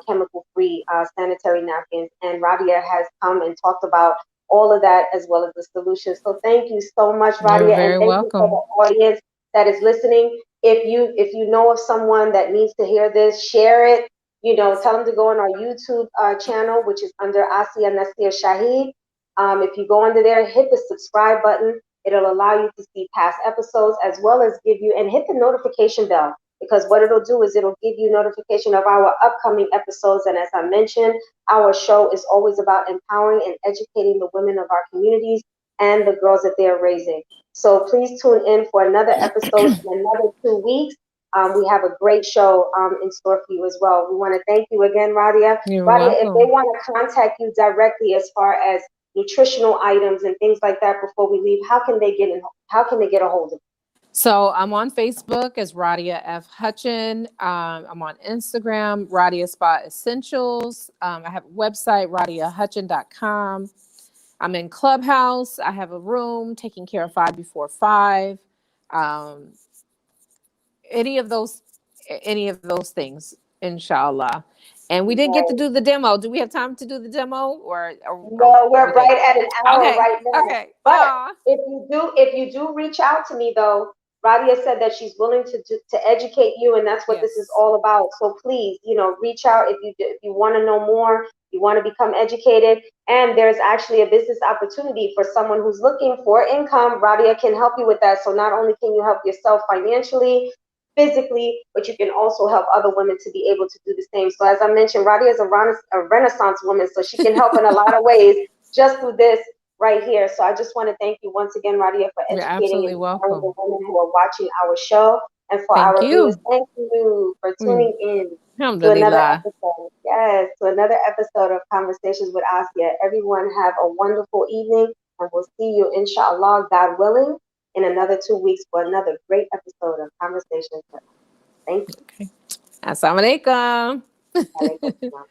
chemical free sanitary napkins. And Radia has come and talked about all of that, as well as the solutions. So thank you so much, You're Radia, and very thank you for welcome. the audience that is listening. If you know of someone that needs to hear this, share it. Tell them to go on our YouTube channel, which is under Asia Nasir Shahid. If you go under there, hit the subscribe button. It'll allow you to see past episodes, as well as give you, and hit the notification bell, because what it'll do is it'll give you notification of our upcoming episodes. And as I mentioned, our show is always about empowering and educating the women of our communities and the girls that they're raising. So please tune in for another episode in another 2 weeks. We have a great show in store for you as well. We want to thank you again, Radia. You're Radia, if they welcome. want to contact you directly as far as nutritional items and things like that before we leave, how can they get a hold of you? So I'm on Facebook as Radia F. Hutchin. I'm on Instagram, Radia Spa Essentials. I have a website, radiahutchin.com. I'm in Clubhouse. I have a room, taking care of 5 before 5. um, any of those things, inshallah. And we didn't get to Right. do the demo. Do we have time to do the demo, or No, are we we're good? right at an hour Okay, right now. okay. But if you do reach out to me though, Radia said that she's willing to educate you, and that's what this is Yes. all about. So please, reach out if you want to know more, you want to become educated, and there's actually a business opportunity for someone who's looking for income. Radia can help you with that. So not only can you help yourself financially, physically, but you can also help other women to be able to do the same. So as I mentioned, Radia is a Renaissance woman, so she can help in a lot of ways just through this right here. So I just want to thank you once again, Radia, for You're educating and absolutely empowering the welcome. women who are watching our show. And for Thank our viewers, you. thank you for Mm. tuning in to another Alhamdulillah. episode. Yes, to another episode of Conversations with Asia. Everyone have a wonderful evening, and we'll see you, inshallah, God willing, in another 2 weeks for another great episode of Conversations with Asia. Thank you. Okay. Assalamu alaikum. Alaikum salam.